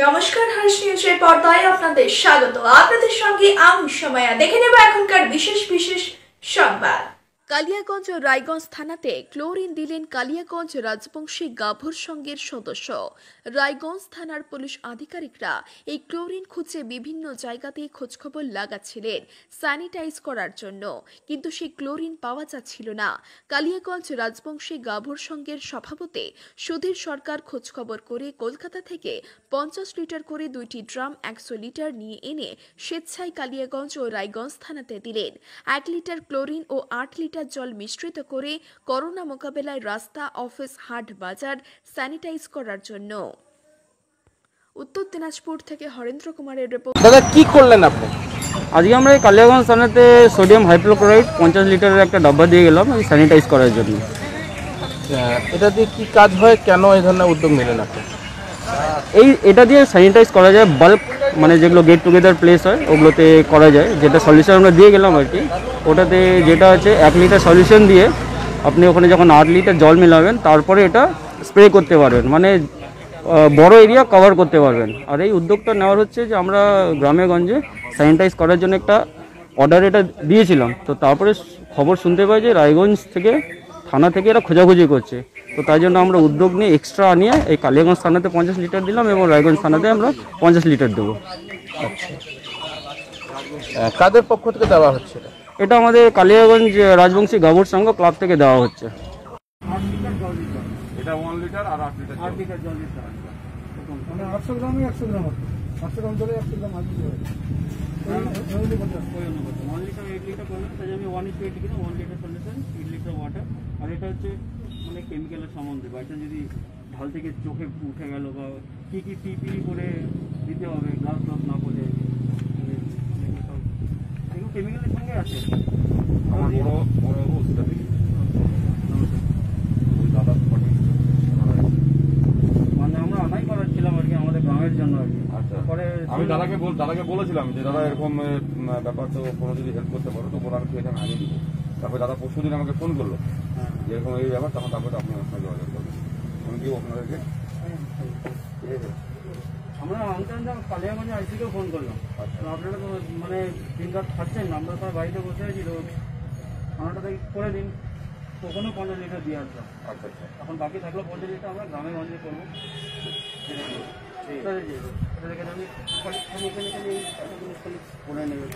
নমস্কার, হর্ষ নিউজের পর্দায় আপনাদের স্বাগত। আপনাদের সঙ্গে আমি সময়া। দেখে নেব এখনকার বিশেষ বিশেষ সংবাদ। কালিয়াগঞ্জ ও রায়গঞ্জ থানাতে ক্লোরিন দিলেন কালিয়াগঞ্জ রাজবংশী গাভর সংঘের সদস্য। রায়গঞ্জ থানার পুলিশ আধিকারিকরা এই ক্লোরিন খুঁজে বিভিন্ন জায়গাতে খোঁজখবর লাগাচ্ছিলেন স্যানিটাইজ করার জন্য, কিন্তু সেই ক্লোরিন পাওয়া যাচ্ছিল না। কালিয়াগঞ্জ রাজবংশী গাভর সংঘের সভাপতি সুধীর সরকার খোঁজখবর করে কলকাতা থেকে 50 লিটার করে 2টি ড্রাম 100 লিটার নিয়ে এনে স্বেচ্ছায় কালিয়াগঞ্জ ও রায়গঞ্জ থানাতে দিলেন। 1 লিটার ক্লোরিন ও 8 লিটার জল মিশ্রিত করে করোনা মোকাবেলায় রাস্তা, অফিস, হাট, বাজার স্যানিটাইজ করার জন্য। উত্তর দিনাজপুর থেকে হরেন্দ্র কুমারের রিপোর্ট। দাদা, কি করলেন আপনি? আজকে আমরা এই কালিয়াগঞ্জ থানাতে সোডিয়াম হাইড্রোক্লোরাইড 50 লিটারের একটা ডাব্বা দিয়ে গেলাম এই স্যানিটাইজ করার জন্য। এটা দিয়ে কি কাজ হয়, কেন এই ধরনের উদ্যোগ নিলেন আপনি? এটা দিয়ে স্যানিটাইজ করা যায়, বাল্ক মানে যেগুলো গেট টুগেদার প্লেস হয় ওগুলোতে করা যায়। যেটা সলিউশন আমরা দিয়ে গেলাম আর কি, ওটাতে যেটা আছে 1 লিটার সলিউশন দিয়ে আপনি ওখানে যখন 8 লিটার জল মেলাবেন তারপরে এটা স্প্রে করতে পারবেন, মানে বড় এরিয়া কভার করতে পারবেন। আর এই উদ্যোগটা নেওয়ার হচ্ছে যে আমরা গ্রামে গঞ্জে স্যানিটাইজ করার জন্য একটা অর্ডার এটা দিয়েছিলাম, তো তারপরে খবর শুনতে পাই যে রায়গঞ্জ থেকে থানা থেকে এরা খোঁজাখুঁজি করছে, তো তাই জন্য আমরা উদ্যোগ নিয়ে এক্সট্রা নিয়ে এই কালিয়াগঞ্জ থানাতে 50 লিটার দিলাম এবং রায়গঞ্জ থানাতে আমরা 50 লিটার দেবো। কাদের পক্ষ থেকে দেওয়া হচ্ছে? এটা আমাদের কালিয়াগঞ্জ রাজবংশী গাভর সংঘ ক্লাব থেকে দেওয়া হচ্ছে। এটা 1 লিটার আর 8 লিটার জল দিতে হবে। মানে 800 গ্রামে 100 গ্রাম হবে। 800 গ্রাম জলে 100 গ্রাম আলু হবে। ওই লিটার 8 লিটার করলে তাই আমি 1:8 কিনা 1 লিটার সলিউশন 8 লিটার ওয়াটার। আর এটা হচ্ছে মানে কেমিক্যালের সম্বন্ধে, বা এটা যদি ঢাল থেকে চোখে উঠে গেল বা কি কি পিপি করে দিতে হবে, গ্লাস না পড়ে, এগুলো কেমিক্যালের সঙ্গে আছে। আমার বড় ওষুধটা দিই দাদা মানে আমরা আনাই করাচ্ছিলাম আর কি আমাদের গ্রামের জন্য আর কি। আচ্ছা, পরে আমি দাদাকে বলেছিলাম যে দাদা এরকম ব্যাপার, তো কোনো যদি হেল্প করতে পারো তো ওরা এটা আমি আনিয়ে দিব। তারপরে দাদা পরশুদিন আমাকে ফোন করলো যে এরকম এই ব্যাপার, তখন তারপরে আপনি আপনার যোগাযোগ করবেন। আমি দিব আপনাদেরকে, ঠিক আছে? আমরা আনতে কালিয়াগঞ্জে আইসিকেও ফোন করলাম। আপনারা তো মানে দিন রাত খাচ্ছেন না, আমরা সবাই বাড়িতে বসে আছি, রোজ আমরা করে দিন তখনও 50 লিটার দিয়ে আসলাম। আচ্ছা আচ্ছা, এখন বাকি থাকলো 50 লিটার আমরা গ্রামে গঞ্জে করবো। করে নেবে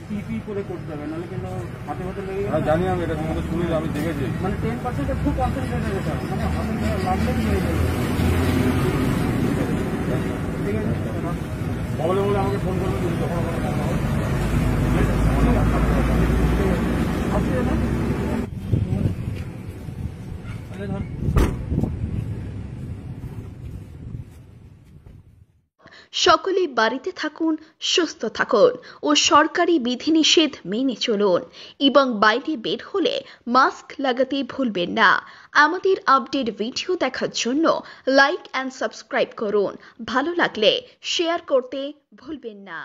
পিপি করে করতে হবে, নাহলে কিন্তু হাতে হাতে লেগে হ্যাঁ জানি আমি, এটা তোমাকে শুনি, আমি দেখেছি। মানে 10% খুব কনসেন্ট্রেট হয়ে যাবে, মানে হাতে লাগলেই হয়ে যাবে। ঠিক আছে, বলে আমাকে ফোন করবেন যদি যখন আমার কাম হবে। আসছে না ধর। সকলেই বাড়িতে থাকুন, সুস্থ থাকুন ও সরকারি বিধিনিষেধ মেনে চলুন এবং বাইরে বের হলে মাস্ক লাগাতে ভুলবেন না। আমাদের আপডেট ভিডিও দেখার জন্য লাইক এন্ড সাবস্ক্রাইব করুন। ভালো লাগলে শেয়ার করতে ভুলবেন না।